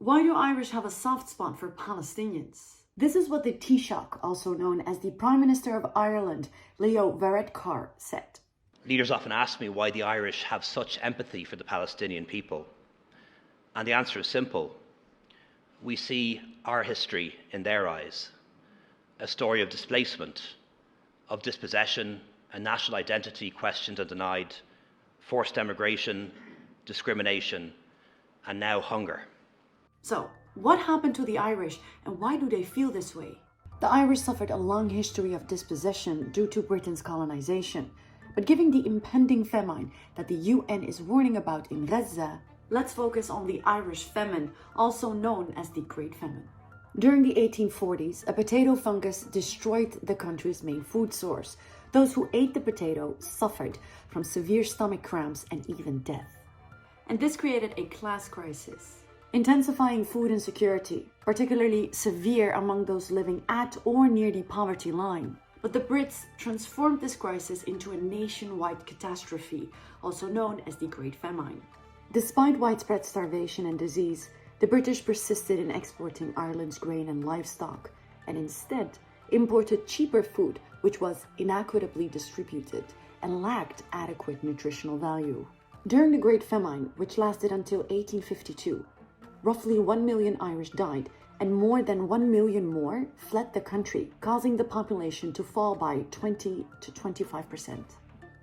Why do Irish have a soft spot for Palestinians? This is what the Taoiseach, also known as the Prime Minister of Ireland, Leo Varadkar, said. Leaders often ask me why the Irish have such empathy for the Palestinian people. And the answer is simple. We see our history in their eyes. A story of displacement, of dispossession, and national identity questioned and denied, forced emigration, discrimination, and now hunger. So, what happened to the Irish and why do they feel this way? The Irish suffered a long history of dispossession due to Britain's colonization. But given the impending famine that the UN is warning about in Gaza, let's focus on the Irish Famine, also known as the Great Famine. During the 1840s, a potato fungus destroyed the country's main food source. Those who ate the potato suffered from severe stomach cramps and even death. And this created a class crisis, intensifying food insecurity, particularly severe among those living at or near the poverty line. But the Brits transformed this crisis into a nationwide catastrophe, also known as the Great Famine. Despite widespread starvation and disease, the British persisted in exporting Ireland's grain and livestock, and instead imported cheaper food which was inequitably distributed and lacked adequate nutritional value. During the Great Famine, which lasted until 1852, roughly 1 million Irish died, and more than 1 million more fled the country, causing the population to fall by 20 to 25%.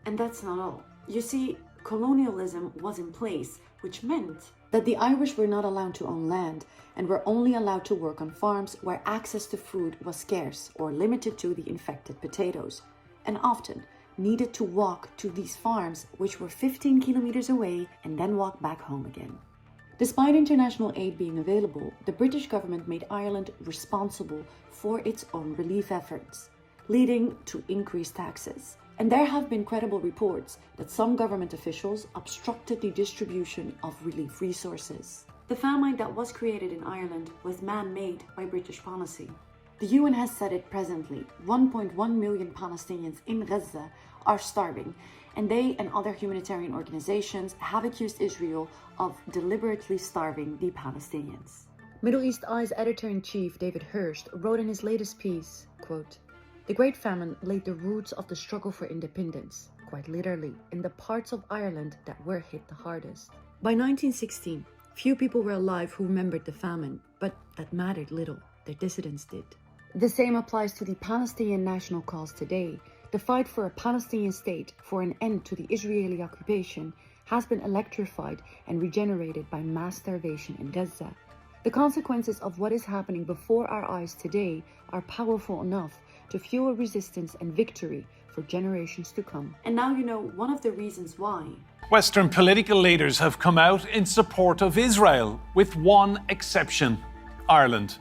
And that's not all. You see, colonialism was in place, which meant that the Irish were not allowed to own land and were only allowed to work on farms where access to food was scarce or limited to the infected potatoes, and often needed to walk to these farms, which were 15 kilometers away, and then walk back home again. Despite international aid being available, the British government made Ireland responsible for its own relief efforts, leading to increased taxes. And there have been credible reports that some government officials obstructed the distribution of relief resources. The famine that was created in Ireland was man-made by British policy. The UN has said it presently, 1.1 million Palestinians in Gaza are starving, and they and other humanitarian organizations have accused Israel of deliberately starving the Palestinians. Middle East Eye's editor-in-chief David Hirst wrote in his latest piece, quote, "The Great Famine laid the roots of the struggle for independence, quite literally, in the parts of Ireland that were hit the hardest." By 1916, few people were alive who remembered the famine, but that mattered little. Their dissidents did. The same applies to the Palestinian national cause today. The fight for a Palestinian state, for an end to the Israeli occupation, has been electrified and regenerated by mass starvation in Gaza. The consequences of what is happening before our eyes today are powerful enough to fuel resistance and victory for generations to come. And now you know one of the reasons why. Western political leaders have come out in support of Israel, with one exception: Ireland.